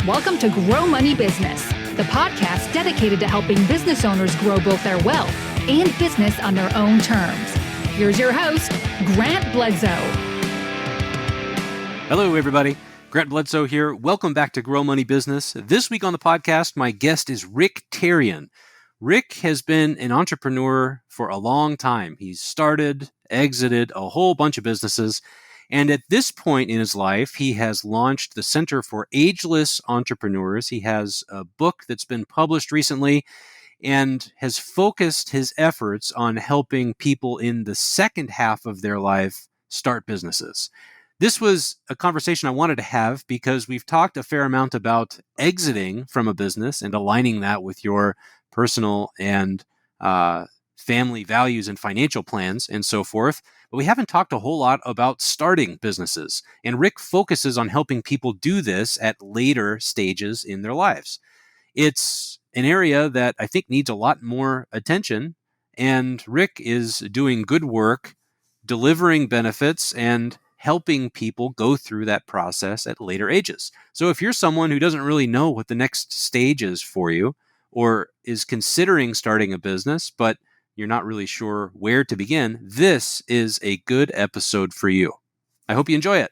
Welcome to Grow Money Business, the podcast dedicated to helping business owners grow both their wealth and business on their own terms. Here's your host, Grant Bledsoe. Hello, everybody. Grant Bledsoe here. Welcome back to Grow Money Business. This week on the podcast, my guest is Rick Terrien. Rick has been an entrepreneur for a long time. He's started, exited a whole bunch of businesses. And at this point in his life, he has launched the Center for Ageless Entrepreneurs. He has a book that's been published recently and has focused his efforts on helping people in the second half of their life start businesses. This was a conversation I wanted to have because we've talked a fair amount about exiting from a business and aligning that with your personal and family values and financial plans and so forth. But we haven't talked a whole lot about starting businesses. And Rick focuses on helping people do this at later stages in their lives. It's an area that I think needs a lot more attention. And Rick is doing good work, delivering benefits, and helping people go through that process at later ages. So if you're someone who doesn't really know what the next stage is for you, or is considering starting a business, but you're not really sure where to begin, this is a good episode for you. I hope you enjoy it.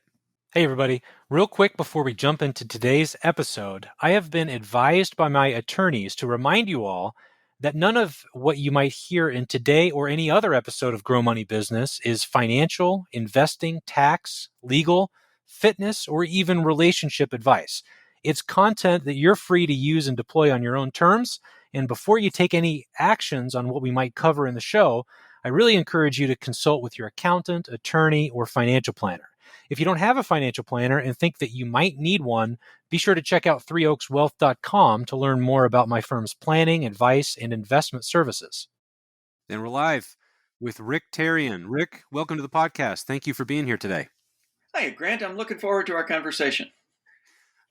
Hey, everybody. Real quick before we jump into today's episode, I have been advised by my attorneys to remind you all that none of what you might hear in today or any other episode of Grow Money Business is financial, investing, tax, legal, fitness, or even relationship advice. It's content that you're free to use and deploy on your own terms. And before you take any actions on what we might cover in the show, I really encourage you to consult with your accountant, attorney, or financial planner. If you don't have a financial planner and think that you might need one, be sure to check out threeoakswealth.com to learn more about my firm's planning, advice, and investment services. And we're live with Rick Terrien. Rick, welcome to the podcast. Thank you for being here today. Hi, Grant. I'm looking forward to our conversation.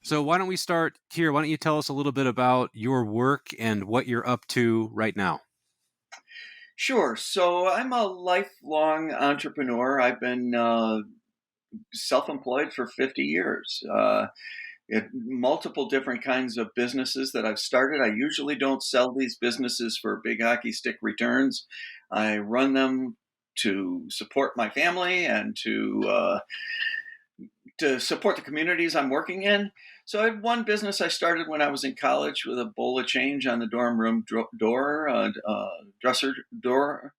So why don't we start here? Why don't you tell us a little bit about your work and what you're up to right now? Sure. So I'm a lifelong entrepreneur. I've been self-employed for 50 years. Multiple different kinds of businesses that I've started. I usually don't sell these businesses for big hockey stick returns. I run them to support my family and to support the communities I'm working in. So I had one business I started when I was in college with a bowl of change on the dorm room dresser door.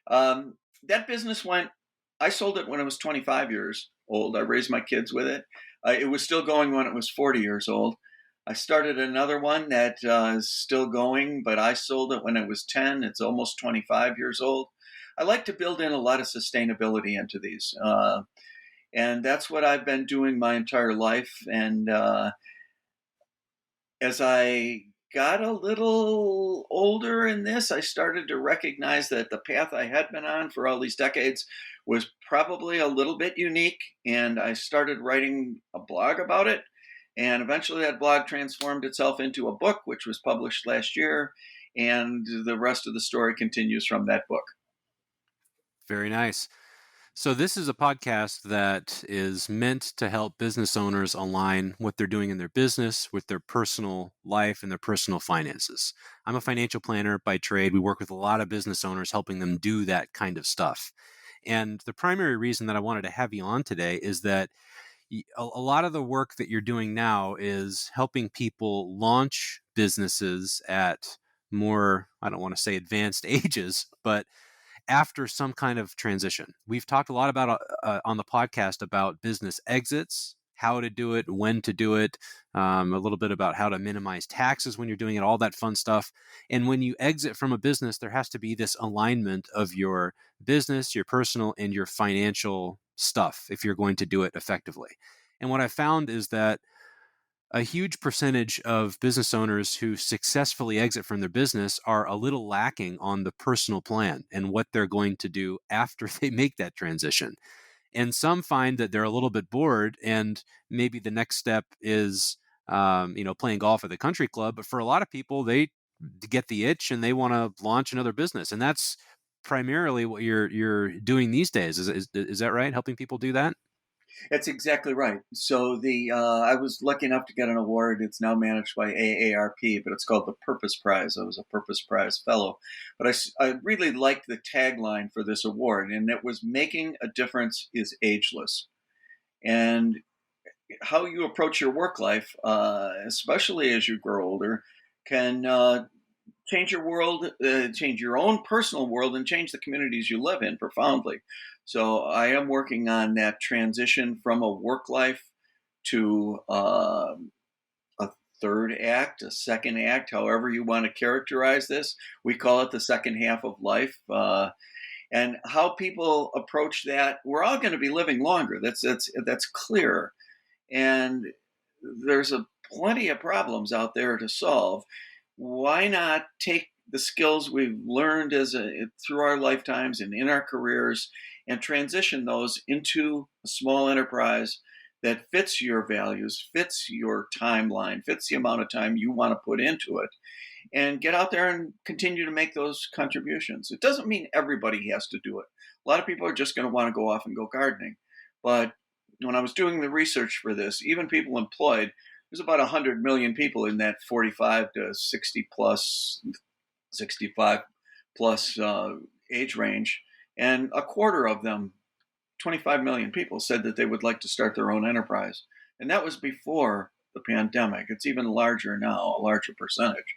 That business I sold it when I was 25 years old. I raised my kids with it. It was still going when it was 40 years old. I started another one that is still going, but I sold it when it was 10. It's almost 25 years old. I like to build in a lot of sustainability into these. And that's what I've been doing my entire life. And as I got a little older in this, I started to recognize that the path I had been on for all these decades was probably a little bit unique. And I started writing a blog about it. And eventually that blog transformed itself into a book, which was published last year. And the rest of the story continues from that book. Very nice. So this is a podcast that is meant to help business owners align what they're doing in their business with their personal life and their personal finances. I'm a financial planner by trade. We work with a lot of business owners, helping them do that kind of stuff. And the primary reason that I wanted to have you on today is that a lot of the work that you're doing now is helping people launch businesses at more, I don't want to say advanced ages, but after some kind of transition. We've talked a lot about on the podcast about business exits, how to do it, when to do it, a little bit about how to minimize taxes when you're doing it, all that fun stuff. And when you exit from a business, there has to be this alignment of your business, your personal, and your financial stuff if you're going to do it effectively. And what I found is that a huge percentage of business owners who successfully exit from their business are a little lacking on the personal plan and what they're going to do after they make that transition. And some find that they're a little bit bored and maybe the next step is, playing golf at the country club. But for a lot of people, they get the itch and they want to launch another business. And that's primarily what you're doing these days. Is that right? Helping people do that? That's exactly right. So I was lucky enough to get an award. It's now managed by AARP, but it's called the Purpose Prize. I was a Purpose Prize fellow, but I really liked the tagline for this award, and it was "Making a difference is ageless." And how you approach your work life, especially as you grow older, can change your world, change your own personal world, and change the communities you live in profoundly. So I am working on that transition from a work life to a third act, a second act, however you want to characterize this. We call it the second half of life. And how people approach that, we're all going to be living longer. That's clear. And there's plenty of problems out there to solve. Why not take the skills we've learned through our lifetimes and in our careers and transition those into a small enterprise that fits your values, fits your timeline, fits the amount of time you want to put into it, and get out there and continue to make those contributions. It doesn't mean everybody has to do it. A lot of people are just going to want to go off and go gardening. But when I was doing the research for this, even people employed, there's about 100 million people in that 45 to 60 plus, 65 plus age range. And a quarter of them, 25 million people, said that they would like to start their own enterprise. And that was before the pandemic. It's even larger now, a larger percentage.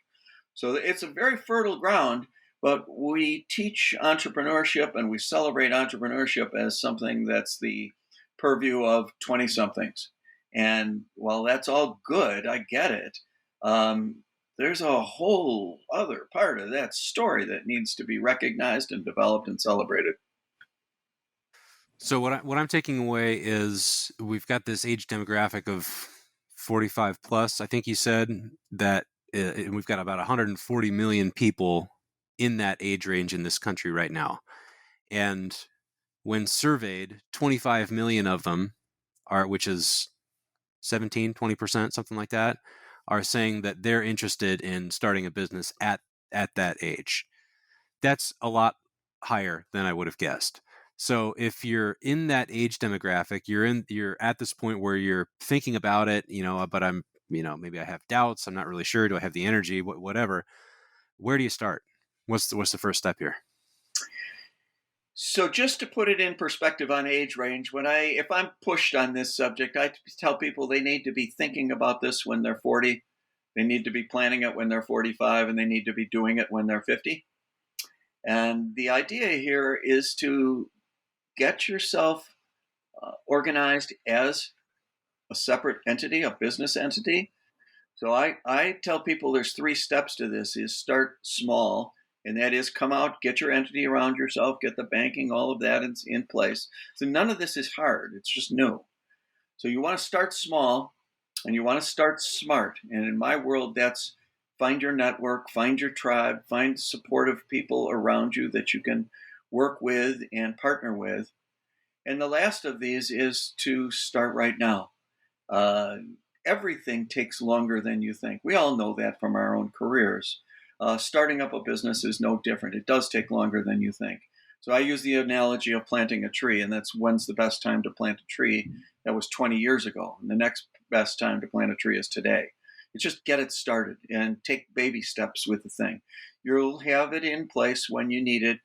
So it's a very fertile ground, but we teach entrepreneurship and we celebrate entrepreneurship as something that's the purview of 20-somethings. And while that's all good, I get it. There's a whole other part of that story that needs to be recognized and developed and celebrated. So what I'm taking away is we've got this age demographic of 45 plus. I think you said that we've got about 140 million people in that age range in this country right now. And when surveyed, 25 million of them are, which is 17, 20%, something like that, are saying that they're interested in starting a business at that age. That's a lot higher than I would have guessed. So if you're in that age demographic, you're at this point where you're thinking about it, but I'm, maybe I have doubts. I'm not really sure. Do I have the energy? Whatever. Where do you start? What's the first step here? So just to put it in perspective on age range, if I'm pushed on this subject, I tell people they need to be thinking about this when they're 40. They need to be planning it when they're 45, and they need to be doing it when they're 50. And the idea here is to get yourself organized as a separate entity, a business entity. So I tell people there's 3 steps to this: is start small, and that is come out, get your entity around yourself, get the banking, all of that in place. So none of this is hard. It's just new. So you want to start small and you want to start smart. And in my world, that's find your network, find your tribe, find supportive people around you that you can work with and partner with. And the last of these is to start right now. Everything takes longer than you think. We all know that from our own careers. Starting up a business is no different. It does take longer than you think. So I use the analogy of planting a tree, and that's when's the best time to plant a tree. That was 20 years ago. And the next best time to plant a tree is today. It's just get it started and take baby steps with the thing. You'll have it in place when you need it.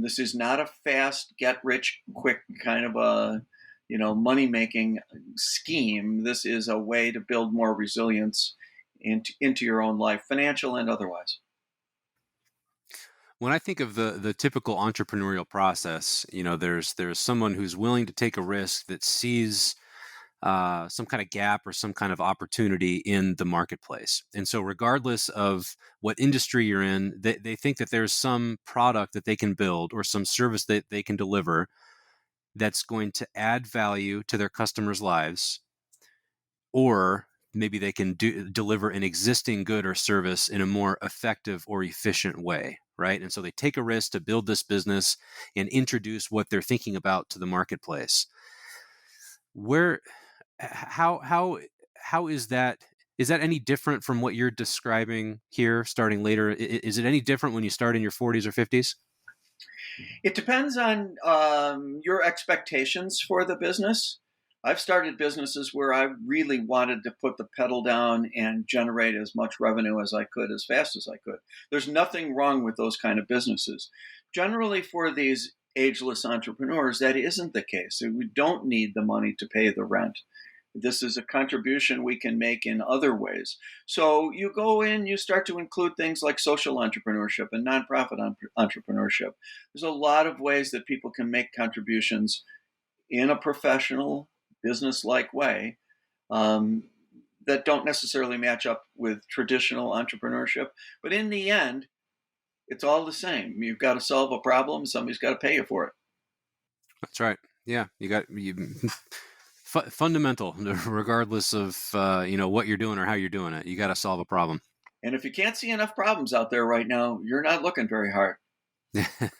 This is not a fast, get rich quick kind of a money-making scheme. This is a way to build more resilience into your own life, financial and otherwise. When I think of the typical entrepreneurial process, there's someone who's willing to take a risk that sees some kind of gap or some kind of opportunity in the marketplace. And so regardless of what industry you're in, they think that there's some product that they can build or some service that they can deliver that's going to add value to their customers' lives, or maybe they can deliver an existing good or service in a more effective or efficient way, right? And so they take a risk to build this business and introduce what they're thinking about to the marketplace. How is that? Is that any different from what you're describing here, starting later? Is it any different when you start in your 40s or 50s? It depends on your expectations for the business. I've started businesses where I really wanted to put the pedal down and generate as much revenue as I could, as fast as I could. There's nothing wrong with those kind of businesses. Generally, for these ageless entrepreneurs, that isn't the case. We don't need the money to pay the rent. This is a contribution we can make in other ways. So you go in, you start to include things like social entrepreneurship and nonprofit entrepreneurship. There's a lot of ways that people can make contributions in a professional, business-like way that don't necessarily match up with traditional entrepreneurship. But in the end, it's all the same. You've got to solve a problem. Somebody's got to pay you for it. That's right. Yeah, fundamental, regardless of what you're doing or how you're doing it. You got to solve a problem. And if you can't see enough problems out there right now, you're not looking very hard.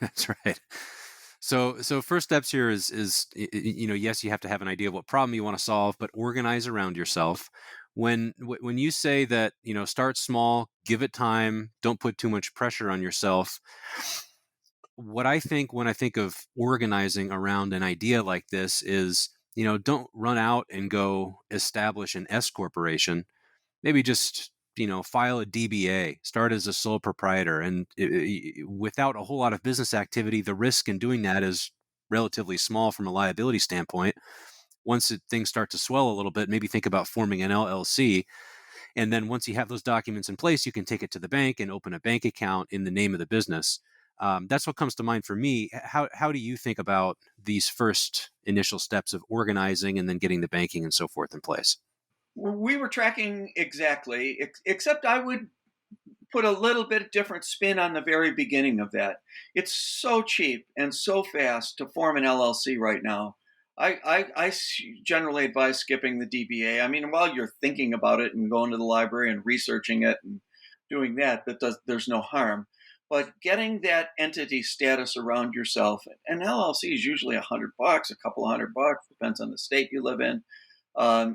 That's right. So first steps here is yes, you have to have an idea of what problem you want to solve, but organize around yourself. When you say that, start small, give it time, don't put too much pressure on yourself. What I think when I think of organizing around an idea like this is, don't run out and go establish an S corporation. Maybe just, file a DBA, start as a sole proprietor. And without a whole lot of business activity, the risk in doing that is relatively small from a liability standpoint. Once things start to swell a little bit, maybe think about forming an LLC. And then once you have those documents in place, you can take it to the bank and open a bank account in the name of the business. That's what comes to mind for me. How do you think about these first initial steps of organizing and then getting the banking and so forth in place? We were tracking exactly, except I would put a little bit different spin on the very beginning of that. It's so cheap and so fast to form an LLC right now. I generally advise skipping the DBA. I mean, while you're thinking about it and going to the library and researching it and doing that, there's no harm. But getting that entity status around yourself, an LLC is usually $100, a couple $100, depends on the state you live in.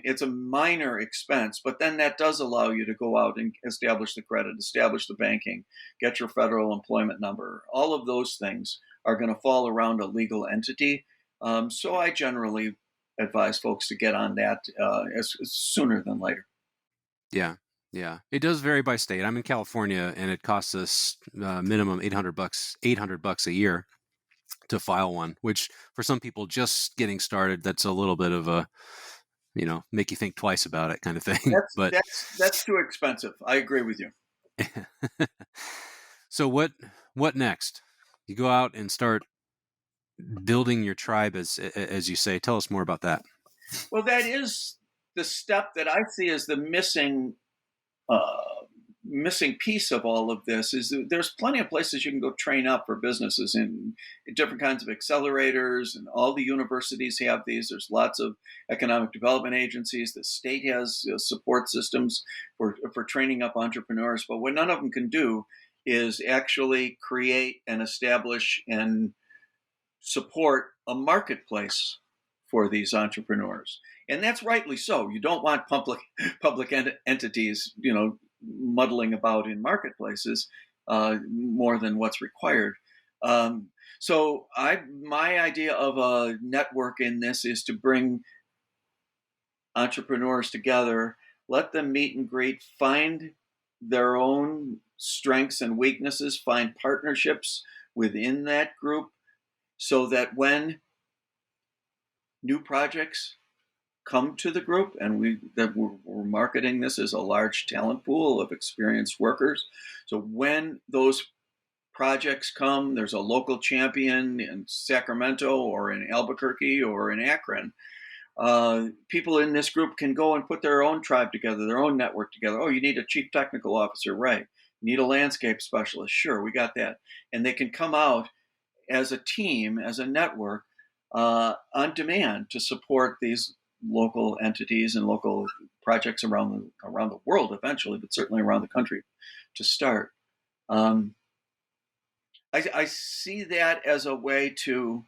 It's a minor expense, but then that does allow you to go out and establish the credit, establish the banking, get your federal employment number. All of those things are going to fall around a legal entity. So I generally advise folks to get on that as sooner than later. Yeah. Yeah, it does vary by state. I'm in California, and it costs us minimum $800 a year to file one. Which for some people, just getting started, that's a little bit of a, make you think twice about it kind of thing. That's too expensive. I agree with you. So what next? You go out and start building your tribe, as you say. Tell us more about that. Well, that is the step that I see as the missing piece of all of this. Is there's plenty of places you can go train up for businesses in different kinds of accelerators, and all the universities have these. There's lots of economic development agencies. The state has support systems for training up entrepreneurs. But what none of them can do is actually create and establish and support a marketplace for these entrepreneurs. And that's rightly so. You don't want public entities, muddling about in marketplaces more than what's required. So my idea of a network in this is to bring entrepreneurs together, let them meet and greet, find their own strengths and weaknesses, find partnerships within that group, so that when new projects come to the group, and we're marketing this as a large talent pool of experienced workers. So when those projects come, there's a local champion in Sacramento or in Albuquerque or in Akron. People in this group can go and put their own tribe together, their own network together. Oh, you need a chief technical officer, right? You need a landscape specialist. Sure, we got that. And they can come out as a team, as a network, on demand to support these local entities and local projects around the world eventually, but certainly around the country to start. I see that as a way to.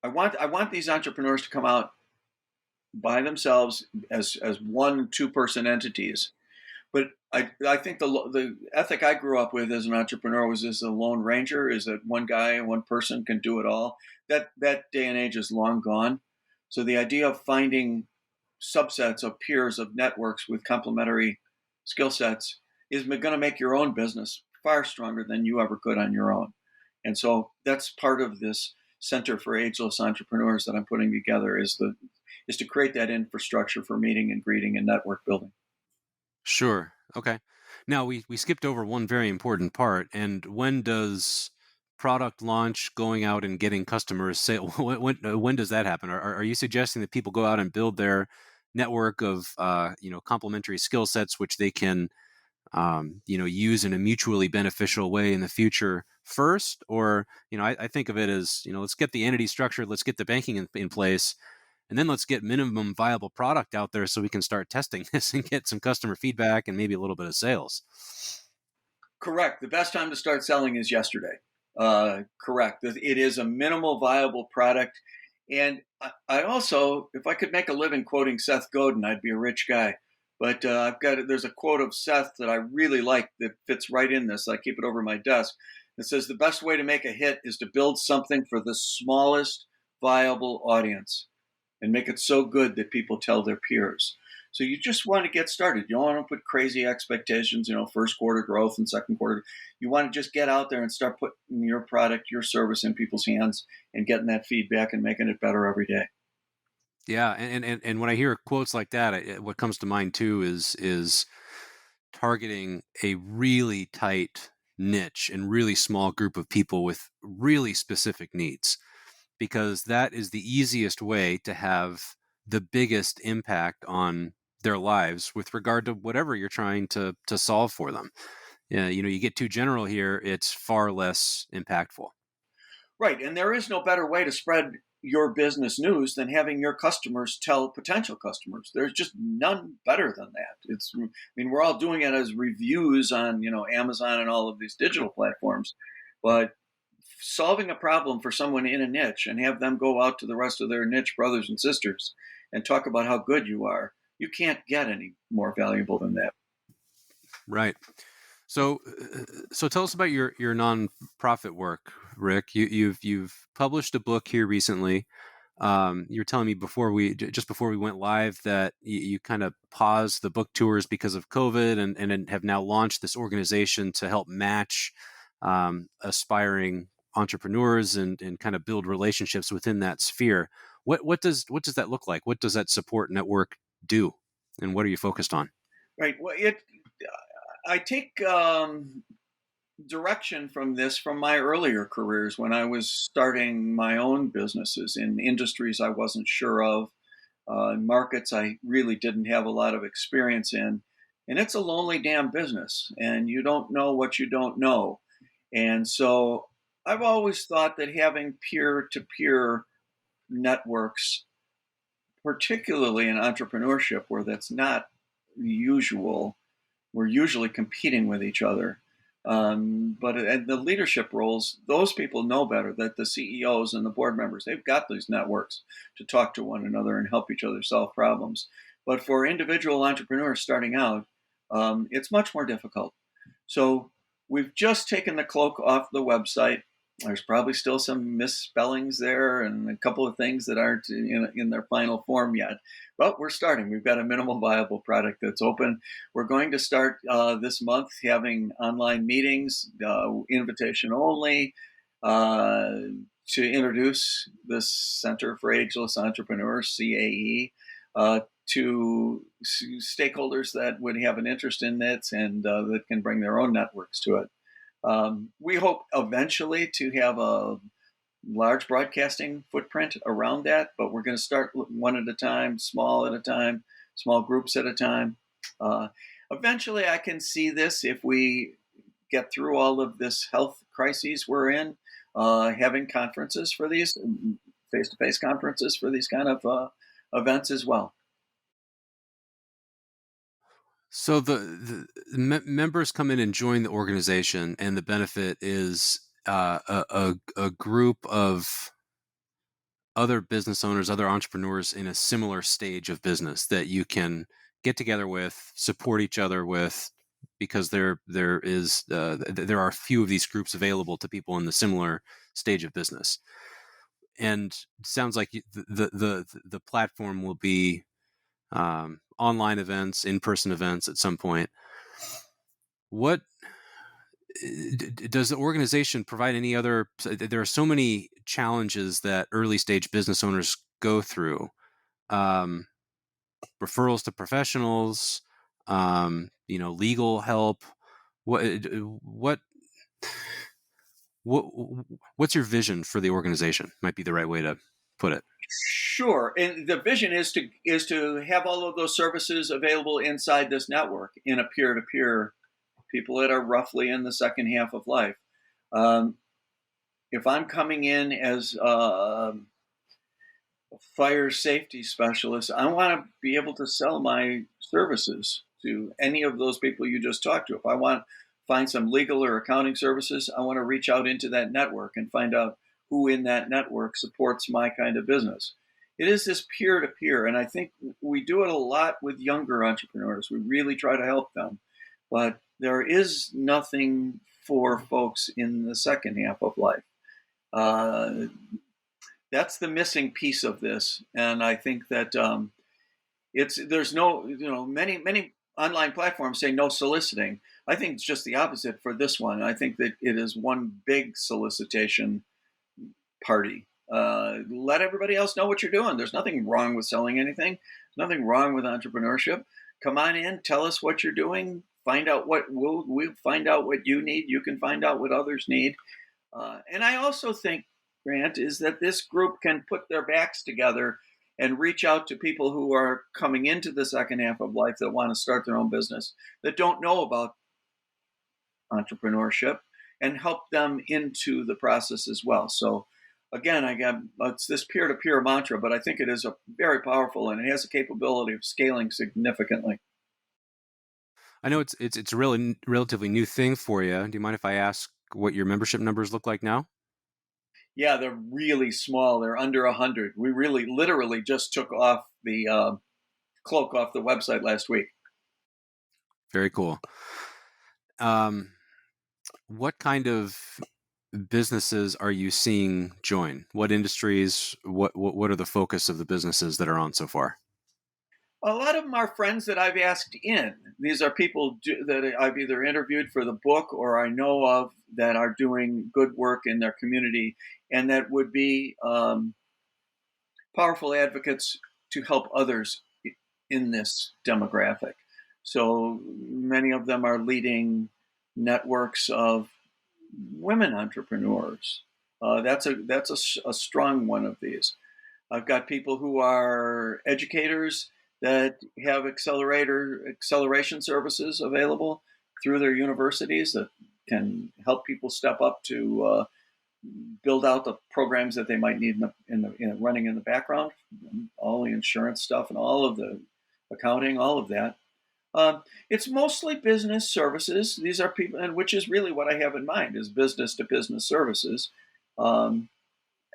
I want these entrepreneurs to come out by themselves as 1-2 person entities, but I think the ethic I grew up with as an entrepreneur was as a lone ranger, is that one guy, one person can do it all. That day and age is long gone. So the idea of finding subsets of peers of networks with complementary skill sets is going to make your own business far stronger than you ever could on your own. And so that's part of this Center for Ageless Entrepreneurs that I'm putting together is to create that infrastructure for meeting and greeting and network building. Sure. Okay. Now we skipped over one very important part. And when does product launch, going out and getting customers, say when does that happen? Are you suggesting that people go out and build their network of complementary skill sets which they can use in a mutually beneficial way in the future first? Or I think of it as let's get the entity structured, let's get the banking in place, and then let's get minimum viable product out there so we can start testing this and get some customer feedback and maybe a little bit of sales. Correct. The best time to start selling is yesterday. Correct. It is a minimal viable product. And I also, if I could make a living quoting Seth Godin, I'd be a rich guy. But there's a quote of Seth that I really like that fits right in this. I keep it over my desk. It says, the best way to make a hit is to build something for the smallest viable audience and make it so good that people tell their peers. So you just want to get started. You don't want to put crazy expectations, first quarter growth and second quarter. You want to just get out there and start putting your product, your service in people's hands and getting that feedback and making it better every day. Yeah, and when I hear quotes like that, what comes to mind too is targeting a really tight niche and really small group of people with really specific needs, because that is the easiest way to have the biggest impact on their lives with regard to whatever you're trying to solve for them. You get too general here, it's far less impactful. Right. And there is no better way to spread your business news than having your customers tell potential customers. There's just none better than that. We're all doing it as reviews on, Amazon and all of these digital platforms, but solving a problem for someone in a niche and have them go out to the rest of their niche brothers and sisters and talk about how good you are, you can't get any more valuable than that. Right. So tell us about your nonprofit work, Rick. You've published a book here recently. You were telling me before we went live that you kind of paused the book tours because of COVID, and have now launched this organization to help match aspiring entrepreneurs and kind of build relationships within that sphere. What does that look like? What does that support network do, and what are you focused on? Right. Well, I take direction from this from my earlier careers when I was starting my own businesses in industries I wasn't sure of, markets I really didn't have a lot of experience in. And it's a lonely damn business, and you don't know what you don't know. And so I've always thought that having peer-to-peer networks, particularly in entrepreneurship where that's not usual, we're usually competing with each other. But at the leadership roles, those people know better, that the CEOs and the board members, they've got these networks to talk to one another and help each other solve problems. But for individual entrepreneurs starting out, it's much more difficult. So we've just taken the cloak off the website. There's probably still some misspellings there and a couple of things that aren't in their final form yet. But we're starting. We've got a minimal viable product that's open. We're going to start this month having online meetings, invitation only, to introduce this Center for Ageless Entrepreneurs, CAE, to stakeholders that would have an interest in it and that can bring their own networks to it. We hope eventually to have a large broadcasting footprint around that, but we're going to start one at a time, small groups at a time. Eventually, I can see this, if we get through all of this health crises we're in, having conferences for these, face-to-face conferences for these kind of events as well. So the members come in and join the organization, and the benefit is a group of other business owners, other entrepreneurs in a similar stage of business that you can get together with, support each other with, because there are a few of these groups available to people in the similar stage of business. and it sounds like the platform will be online events, in-person events at some point. What does the organization provide any other? There are so many challenges that early stage business owners go through. Referrals to professionals, legal help. What what what what's your vision for the organization? Might be the right way to put it. Sure, and the vision is to have all of those services available inside this network in a peer-to-peer. People that are roughly in the second half of life. If I'm coming in as a fire safety specialist, I want to be able to sell my services to any of those people you just talked to. If I want to find some legal or accounting services, I want to reach out into that network and find out who in that network supports my kind of business. It is this peer-to-peer, and I think we do it a lot with younger entrepreneurs. We really try to help them, but there is nothing for folks in the second half of life. That's the missing piece of this, and I think that there's no, many online platforms say no soliciting. I think it's just the opposite for this one. I think that it is one big solicitation party. Let everybody else know what you're doing. There's nothing wrong with selling anything. There's nothing wrong with entrepreneurship. Come on in, tell us what you're doing. Find out we'll find out what you need. You can find out what others need. And I also think, Grant, is that this group can put their backs together and reach out to people who are coming into the second half of life that want to start their own business, that don't know about entrepreneurship, and help them into the process as well. So again, it's this peer-to-peer mantra, but I think it is a very powerful, and it has the capability of scaling significantly. I know it's a relatively new thing for you. Do you mind if I ask what your membership numbers look like now? Yeah, they're really small. They're under 100. We really literally just took off the cloak off the website last week. Very cool. What kind of businesses are you seeing join? What industries? What are the focus of the businesses that are on so far? A lot of them are friends that I've asked in. These are people that I've either interviewed for the book or I know of that are doing good work in their community and that would be powerful advocates to help others in this demographic. So many of them are leading networks of women entrepreneurs. That's a strong one of these. I've got people who are educators that have acceleration services available through their universities that can help people step up to build out the programs that they might need in running in the background, all the insurance stuff and all of the accounting, all of that. It's mostly business services. These are people, and which is really what I have in mind, is business to business services, and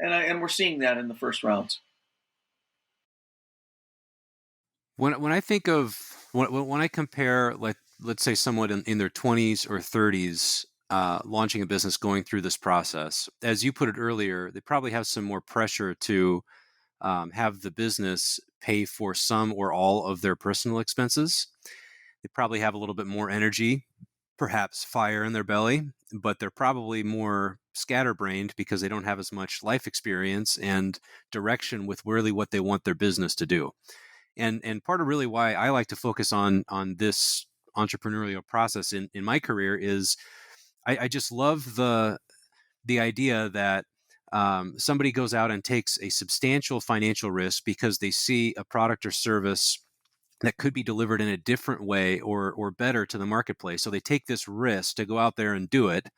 we're seeing that in the first rounds. When I think of when I compare, like, let's say someone in their 20s or 30s launching a business, going through this process, as you put it earlier, they probably have some more pressure to have the business pay for some or all of their personal expenses. They probably have a little bit more energy, perhaps fire in their belly, but they're probably more scatterbrained because they don't have as much life experience and direction with really what they want their business to do. And part of really why I like to focus on this entrepreneurial process in my career is I just love the idea that somebody goes out and takes a substantial financial risk because they see a product or service that could be delivered in a different way or better to the marketplace. So they take this risk to go out there and do it.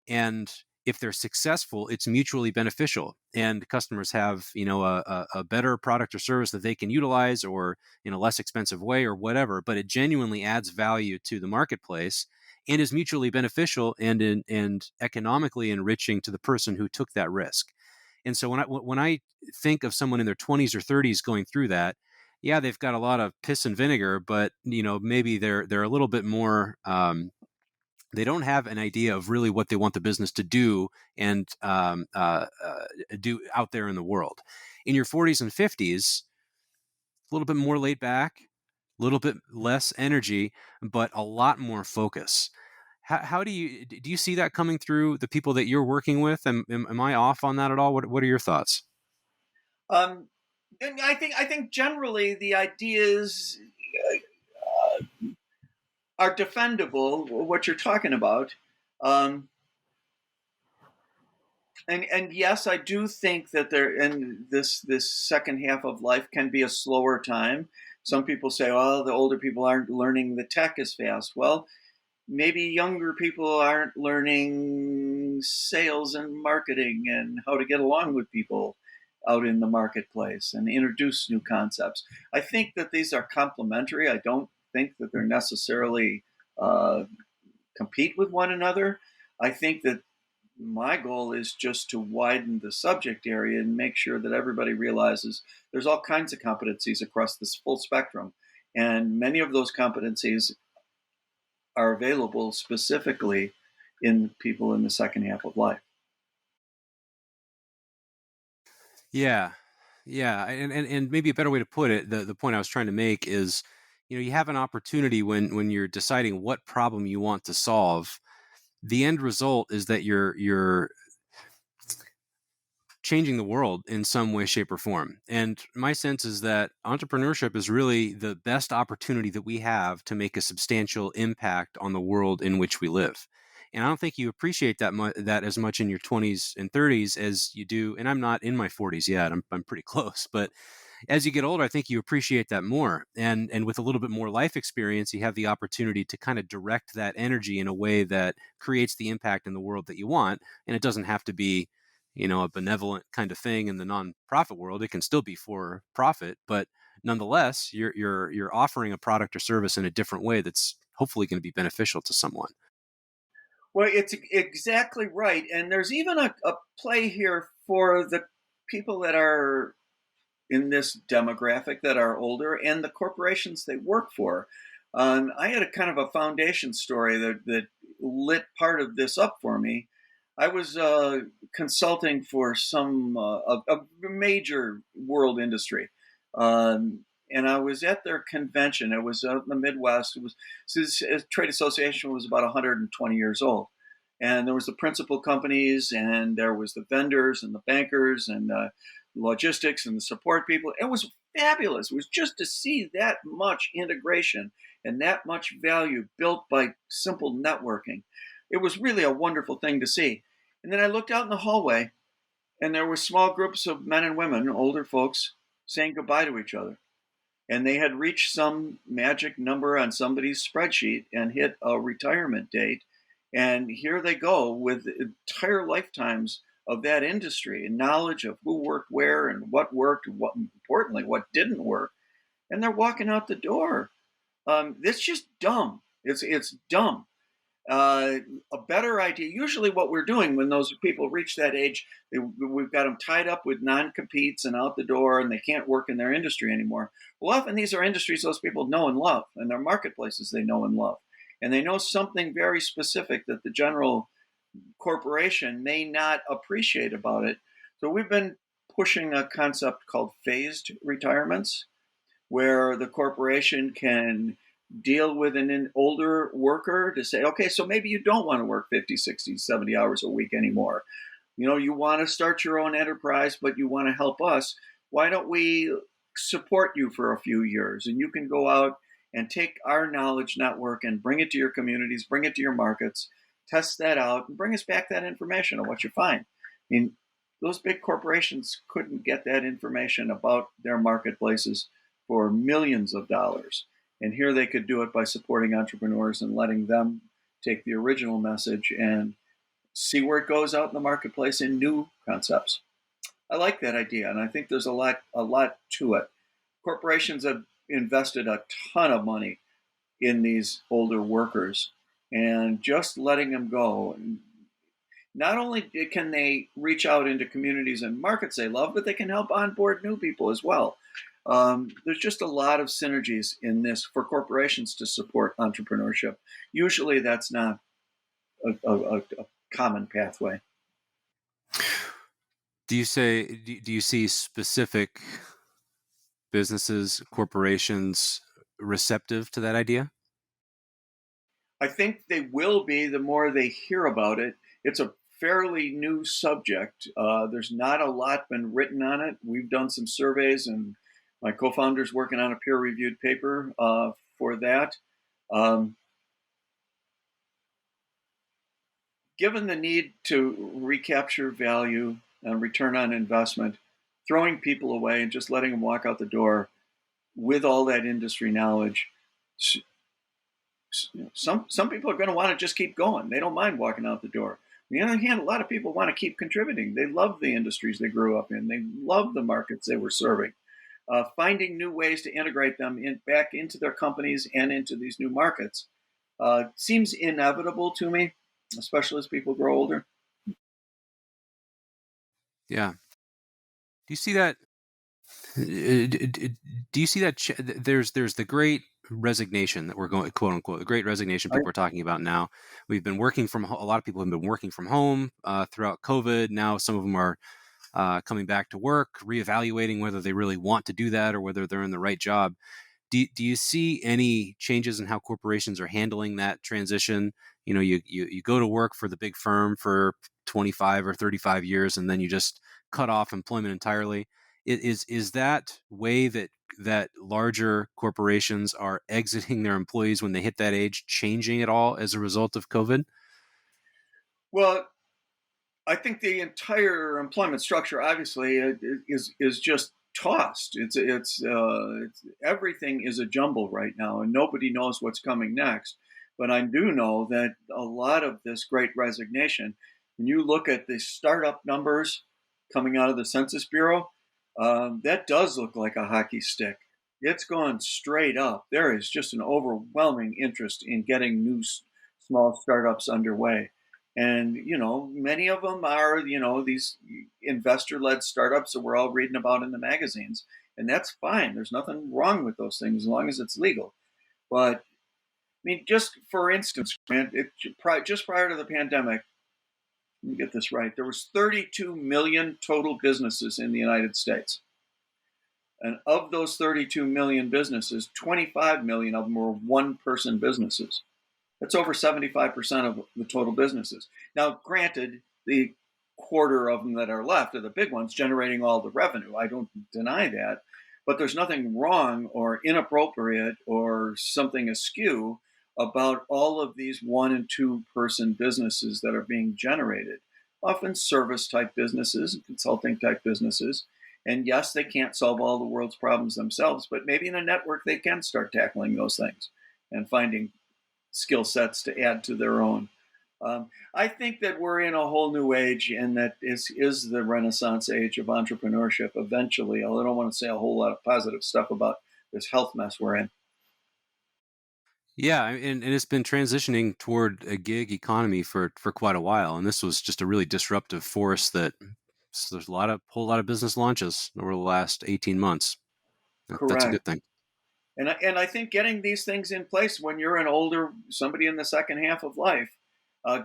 And if they're successful, it's mutually beneficial, and customers have, a better product or service that they can utilize, or in a less expensive way, or whatever. But it genuinely adds value to the marketplace and is mutually beneficial and economically enriching to the person who took that risk. And so when I think of someone in their 20s or 30s going through that, yeah, they've got a lot of piss and vinegar, but maybe they're a little bit more They don't have an idea of really what they want the business to do and do out there in the world. In your 40s and 50s, a little bit more laid back, a little bit less energy, but a lot more focus. How do you see that coming through the people that you're working with? Am I off on that at all? What are your thoughts? And I think generally the ideas are defendable. What you're talking about, um, and yes, I do think that this second half of life can be a slower time. Some people say, "Oh, the older people aren't learning the tech as fast." Well, maybe younger people aren't learning sales and marketing and how to get along with people out in the marketplace and introduce new concepts. I think that these are complementary. I don't think that they're necessarily uh, compete with one another. I think that my goal is just to widen the subject area and make sure that everybody realizes there's all kinds of competencies across this full spectrum. And many of those competencies are available specifically in people in the second half of life. Yeah, yeah, and maybe a better way to put it, the point I was trying to make is, you have an opportunity when you're deciding what problem you want to solve. The end result is that you're changing the world in some way, shape, or form. And my sense is that entrepreneurship is really the best opportunity that we have to make a substantial impact on the world in which we live. And I don't think you appreciate that as much in your 20s and 30s as you do. And I'm not in my 40s yet. I'm pretty close, but as you get older, I think you appreciate that more. And with a little bit more life experience, you have the opportunity to kind of direct that energy in a way that creates the impact in the world that you want. And it doesn't have to be, a benevolent kind of thing in the nonprofit world. It can still be for profit, but nonetheless, you're offering a product or service in a different way that's hopefully going to be beneficial to someone. Well, it's exactly right. And there's even a play here for the people that are in this demographic that are older and the corporations they work for. I had a kind of a foundation story that lit part of this up for me. I was consulting for a major world industry, and I was at their convention. It was in the Midwest. This trade association was about 120 years old, and there was the principal companies, and there was the vendors and the bankers and logistics and the support people. It was fabulous. It was just to see that much integration and that much value built by simple networking. It was really a wonderful thing to see. And then I looked out in the hallway, and there were small groups of men and women, older folks, saying goodbye to each other. And they had reached some magic number on somebody's spreadsheet and hit a retirement date. And here they go with entire lifetimes of that industry and knowledge of who worked where and what worked, what importantly, what didn't work. And they're walking out the door. It's just dumb. It's dumb. A better idea. Usually, what we're doing when those people reach that age, we've got them tied up with non-competes and out the door, and they can't work in their industry anymore. Well, often these are industries those people know and love, and they're marketplaces they know and love, and they know something very specific that the general corporation may not appreciate about it. So we've been pushing a concept called phased retirements, where the corporation can deal with an older worker to say, okay, so maybe you don't want to work 50, 60, 70 hours a week anymore. You want to start your own enterprise, but you want to help us. Why don't we support you for a few years? And you can go out and take our knowledge network and bring it to your communities, bring it to your markets, test that out, and bring us back that information of what you find. I mean, those big corporations couldn't get that information about their marketplaces for millions of dollars. And here they could do it by supporting entrepreneurs and letting them take the original message and see where it goes out in the marketplace in new concepts. I like that idea, and I think there's a lot to it. Corporations have invested a ton of money in these older workers, and just letting them go. Not only can they reach out into communities and markets they love, but they can help onboard new people as well. There's just a lot of synergies in this for corporations to support entrepreneurship. Usually that's not a common pathway. Do you see specific businesses, corporations receptive to that idea? I think they will be the more they hear about it. It's a fairly new subject. There's not a lot been written on it. We've done some surveys, and my co-founder's working on a peer-reviewed paper for that. Given the need to recapture value and return on investment, throwing people away and just letting them walk out the door with all that industry knowledge, some people are going to want to just keep going. They don't mind walking out the door. On the other hand, a lot of people want to keep contributing. They love the industries they grew up in. They love the markets they were serving. Finding new ways to integrate them back into their companies and into these new markets seems inevitable to me, especially as people grow older. Yeah. Do you see that? Do you see that? There's the great resignation that we're going, quote unquote, the great resignation people are talking about now. We've been working from a lot of people have been working from home throughout COVID. Now some of them are coming back to work, reevaluating whether they really want to do that or whether they're in the right job. Do you see any changes in how corporations are handling that transition? You go to work for the big firm for 25 or 35 years, and then you just cut off employment entirely. Is that way that larger corporations are exiting their employees when they hit that age changing at all as a result of COVID? Well, I think the entire employment structure obviously is just tossed. It's everything is a jumble right now, and nobody knows what's coming next. But I do know that a lot of this great resignation, when you look at the startup numbers coming out of the Census Bureau, that does look like a hockey stick. It's gone straight up. There is just an overwhelming interest in getting new small startups underway. And, many of them are, these investor-led startups that we're all reading about in the magazines. And that's fine. There's nothing wrong with those things as long as it's legal. But, just for instance, just prior to the pandemic, let me get this right, there was 32 million total businesses in the United States. And of those 32 million businesses, 25 million of them were one-person businesses. That's over 75% of the total businesses. Now, granted, the quarter of them that are left are the big ones generating all the revenue. I don't deny that. But there's nothing wrong or inappropriate or something askew about all of these one and two person businesses that are being generated. Often service type businesses, consulting type businesses. And yes, they can't solve all the world's problems themselves, but maybe in a network they can start tackling those things and finding skill sets to add to their own. I think that we're in a whole new age, and that is the Renaissance age of entrepreneurship eventually. I don't want to say a whole lot of positive stuff about this health mess we're in. Yeah, and it's been transitioning toward a gig economy for quite a while, and this was just a really disruptive force that so there's a whole lot of business launches over the last 18 months. That's a Correct. good thing. And I think getting these things in place when you're an older, somebody in the second half of life,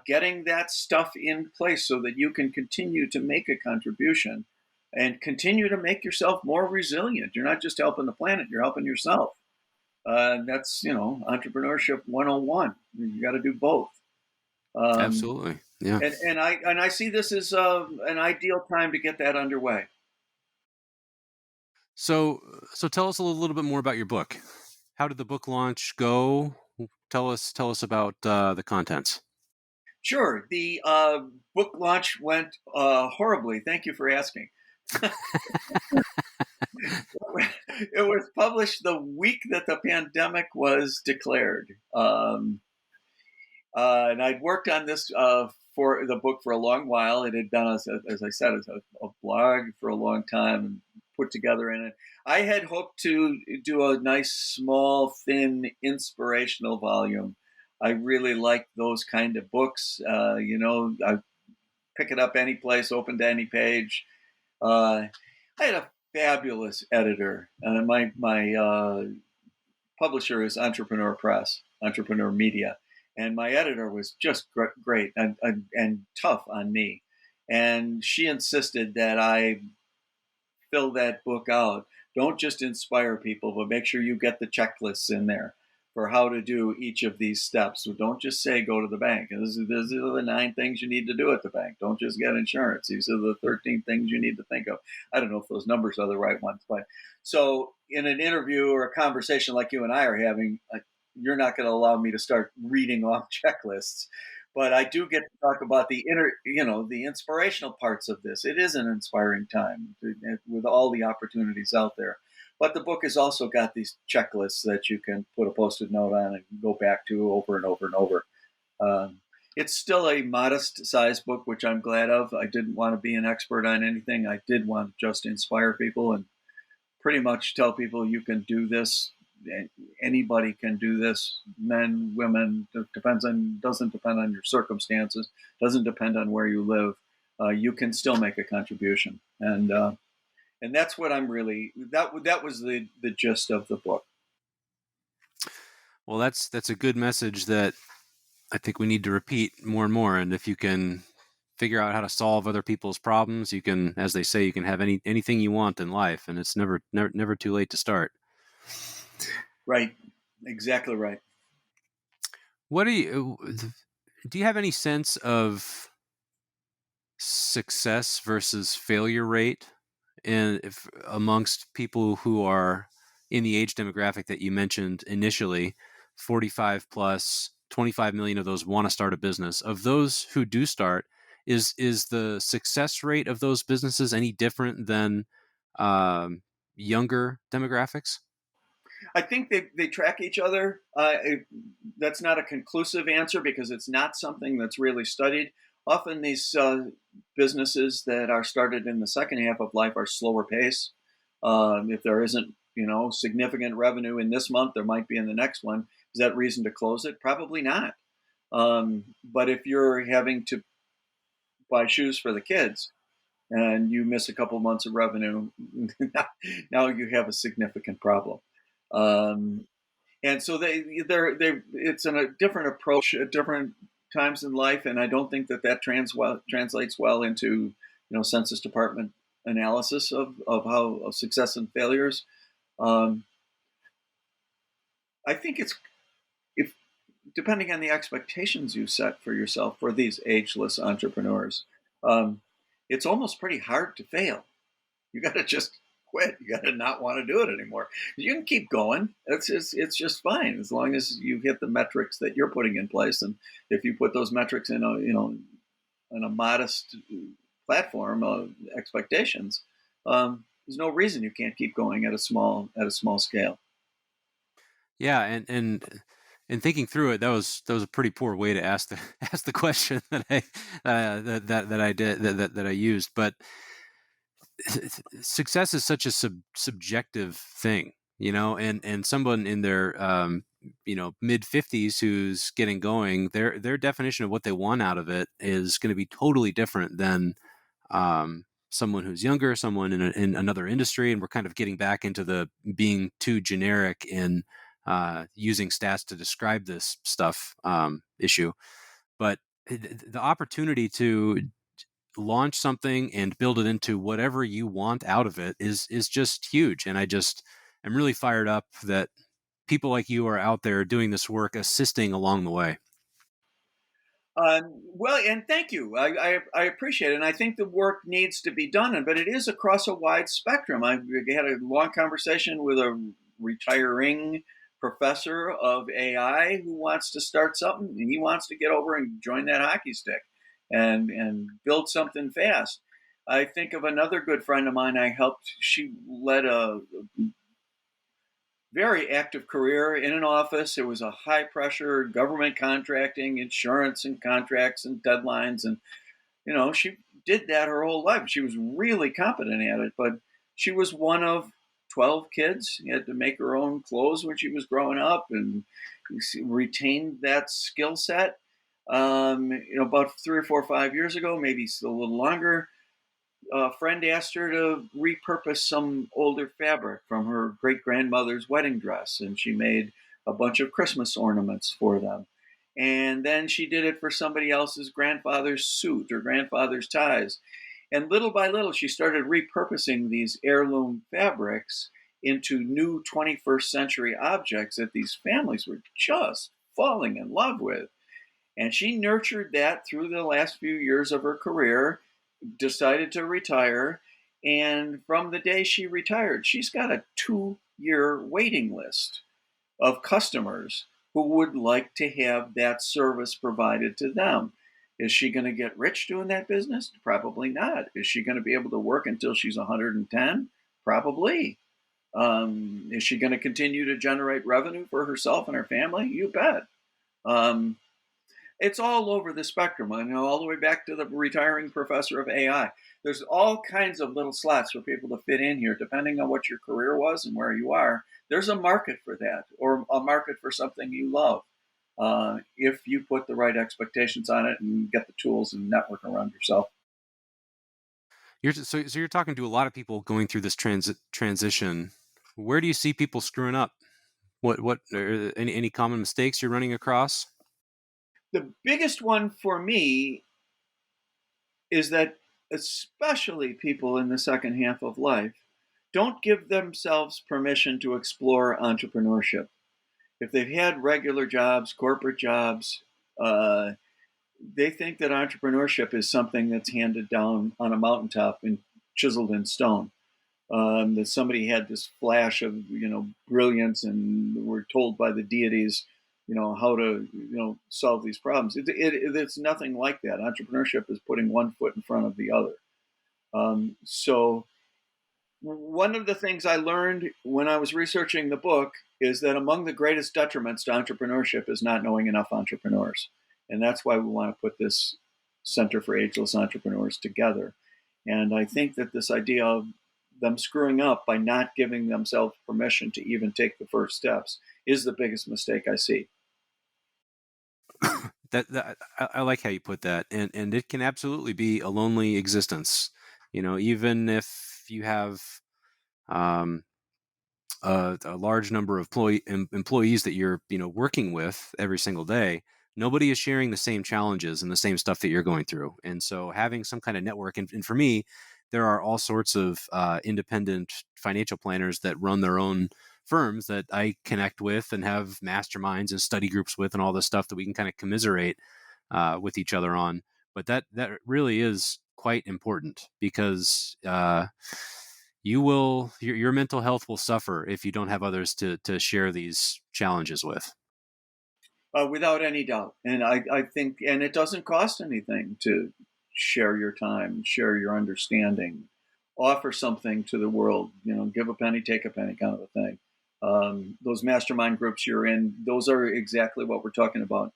getting that stuff in place so that you can continue to make a contribution and continue to make yourself more resilient. You're not just helping the planet, you're helping yourself. That's, entrepreneurship 101. You got to do both. Absolutely. Yeah. And I see this as an ideal time to get that underway. So tell us a little bit more about your book. How did the book launch go? Tell us about the contents. Sure. The book launch went horribly. Thank you for asking. It was published the week that the pandemic was declared. And I'd worked on this for the book for a long while. It had done, as I said, as a blog for a long time and put together in it. I had hoped to do a nice, small, thin, inspirational volume. I really like those kind of books. I pick it up any place, open to any page. I had a fabulous editor. My publisher is Entrepreneur Press, Entrepreneur Media. And my editor was just great and tough on me. And she insisted that I fill that book out. Don't just inspire people, but make sure you get the checklists in there for how to do each of these steps. So don't just say go to the bank. These are the 9 things you need to do at the bank. Don't just get insurance. These are the 13 things you need to think of. I don't know if those numbers are the right ones, but so in an interview or a conversation like you and I are having, you're not going to allow me to start reading off checklists. But I do get to talk about the the inspirational parts of this. It is an inspiring time with all the opportunities out there. But the book has also got these checklists that you can put a Post-it note on and go back to over and over and over. It's still a modest size book, which I'm glad of. I didn't want to be an expert on anything. I did want to just inspire people and pretty much tell people you can do this. Anybody can do this. Men, women. Doesn't depend on your circumstances. Doesn't depend on where you live. You can still make a contribution, and that's what I'm really. That was the gist of the book. Well, that's a good message that I think we need to repeat more and more. And if you can figure out how to solve other people's problems, you can, as they say, you can have anything you want in life, and it's never too late to start. Right. Exactly right. What do you have any sense of success versus failure rate amongst people who are in the age demographic that you mentioned initially, 45 plus, 25 million of those want to start a business. Of those who do start, is the success rate of those businesses any different than younger demographics? I think they track each other. That's not a conclusive answer because it's not something that's really studied. Often these businesses that are started in the second half of life are slower pace. If there isn't, significant revenue in this month, there might be in the next one. Is that reason to close it? Probably not. But if you're having to buy shoes for the kids and you miss a couple months of revenue, now you have a significant problem. And so it's a different approach at different times in life, and I don't think that translates well into Census Department analysis of success and failures. I think if depending on the expectations you set for yourself for these ageless entrepreneurs, it's almost pretty hard to fail. You got to just quit. You got to not want to do it anymore. You can keep going. It's just fine as long as you hit the metrics that you're putting in place. And if you put those metrics in a modest platform of expectations, there's no reason you can't keep going at a small scale. Yeah, and thinking through it, that was a pretty poor way to ask the question that I used, but success is such a subjective thing, and someone in their mid 50s who's getting going, their definition of what they want out of it is going to be totally different than someone who's younger, someone in another industry, and we're kind of getting back into the being too generic in using stats to describe this stuff issue. But the opportunity to launch something and build it into whatever you want out of it is just huge. And I'm really fired up that people like you are out there doing this work, assisting along the way. Well, and thank you. I appreciate it. And I think the work needs to be done, but it is across a wide spectrum. I had a long conversation with a retiring professor of AI who wants to start something, and he wants to get over and join that hockey stick and build something fast. I think of another good friend of mine I helped. She led a very active career in an office. It was a high pressure government contracting, insurance and contracts and deadlines. And, she did that her whole life. She was really competent at it, but she was one of 12 kids. She had to make her own clothes when she was growing up and retained that skill set. About 3 or 4 or 5 years ago, maybe a little longer, a friend asked her to repurpose some older fabric from her great-grandmother's wedding dress, and she made a bunch of Christmas ornaments for them. And then she did it for somebody else's grandfather's suit or grandfather's ties. And little by little, she started repurposing these heirloom fabrics into new 21st century objects that these families were just falling in love with. And she nurtured that through the last few years of her career, decided to retire. And from the day she retired, she's got a 2-year waiting list of customers who would like to have that service provided to them. Is she going to get rich doing that business? Probably not. Is she going to be able to work until she's 110? Probably. Is she going to continue to generate revenue for herself and her family? You bet. It's all over the spectrum. I know, all the way back to the retiring professor of AI. There's all kinds of little slots for people to fit in here, depending on what your career was and where you are. There's a market for that, or a market for something you love, if you put the right expectations on it and get the tools and network around yourself. So you're talking to a lot of people going through this transition. Where do you see people screwing up? What are any common mistakes you're running across? The biggest one for me is that especially people in the second half of life don't give themselves permission to explore entrepreneurship. If they've had regular jobs, corporate jobs, they think that entrepreneurship is something that's handed down on a mountaintop and chiseled in stone. That somebody had this flash of brilliance and were told by the deities how to solve these problems. It's nothing like that. Entrepreneurship is putting one foot in front of the other. So one of the things I learned when I was researching the book is that among the greatest detriments to entrepreneurship is not knowing enough entrepreneurs. And that's why we want to put this Center for Ageless Entrepreneurs together. And I think that this idea of them screwing up by not giving themselves permission to even take the first steps is the biggest mistake I see. I like how you put that, and it can absolutely be a lonely existence. Even if you have a large number of employees that you're working with every single day, nobody is sharing the same challenges and the same stuff that you're going through. And so having some kind of network, and for me, there are all sorts of independent financial planners that run their own firms that I connect with and have masterminds and study groups with, and all this stuff that we can kind of commiserate with each other on. But that really is quite important, because your mental health will suffer if you don't have others to share these challenges with. Without any doubt. And I think, and it doesn't cost anything to share your time, share your understanding, offer something to the world, give a penny, take a penny kind of a thing. Those mastermind groups you're in, those are exactly what we're talking about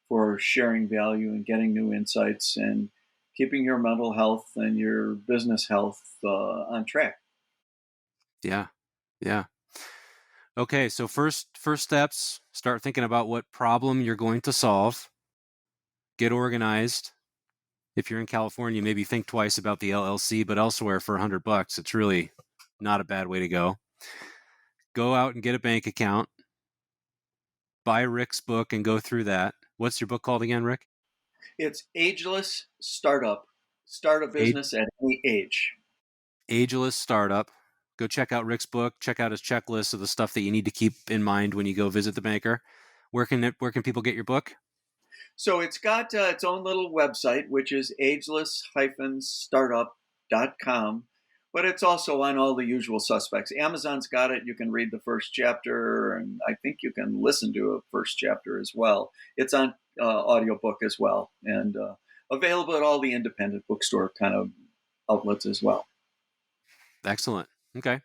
for sharing value and getting new insights and keeping your mental health and your business health on track. Yeah. Yeah. Okay. So first steps, start thinking about what problem you're going to solve. Get organized. If you're in California, maybe think twice about the LLC, but elsewhere for $100, it's really not a bad way to go. Go out and get a bank account. Buy Rick's book and go through that. What's your book called again, Rick? It's Ageless Startup. Start a business at any age. Ageless Startup. Go check out Rick's book. Check out his checklist of the stuff that you need to keep in mind when you go visit the banker. Where can people get your book? So it's got its own little website, which is ageless-startup.com. But it's also on all the usual suspects. Amazon's got it. You can read the first chapter, and I think you can listen to a first chapter as well. It's on audiobook as well, and available at all the independent bookstore kind of outlets as well. Excellent. Okay.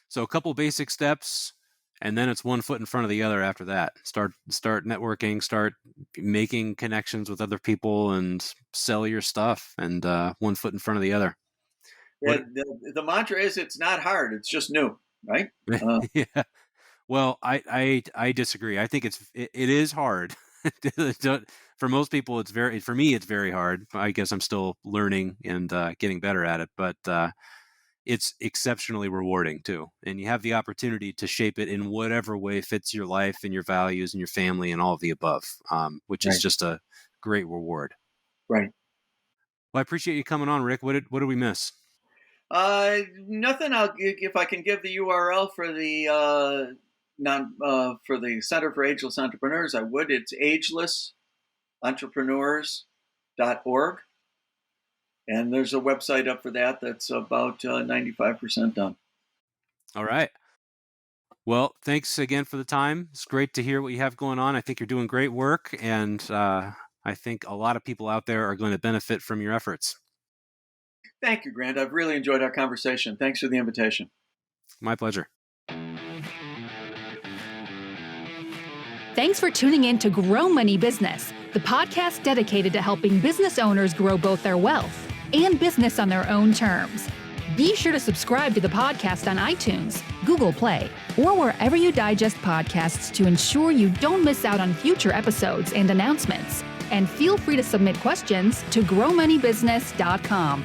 So a couple basic steps, and then it's one foot in front of the other after that. Start networking, start making connections with other people, and sell your stuff, and one foot in front of the other. Yeah, the mantra is it's not hard, it's just new, right? Yeah. Well, I disagree. I think it is hard. For most people, for me, it's very hard. I guess I'm still learning and getting better at it. But it's exceptionally rewarding too. And you have the opportunity to shape it in whatever way fits your life and your values and your family and all of the above, which is just a great reward. Right. Well, I appreciate you coming on, Rick. What did we miss? Nothing. If I can give the URL for the for the Center for Ageless Entrepreneurs, I would. It's agelessentrepreneurs.org. And there's a website up for that that's about 95% done. All right. Well, thanks again for the time. It's great to hear what you have going on. I think you're doing great work, and I think a lot of people out there are going to benefit from your efforts. Thank you, Grant. I've really enjoyed our conversation. Thanks for the invitation. My pleasure. Thanks for tuning in to Grow Money Business, the podcast dedicated to helping business owners grow both their wealth and business on their own terms. Be sure to subscribe to the podcast on iTunes, Google Play, or wherever you digest podcasts to ensure you don't miss out on future episodes and announcements. And feel free to submit questions to growmoneybusiness.com.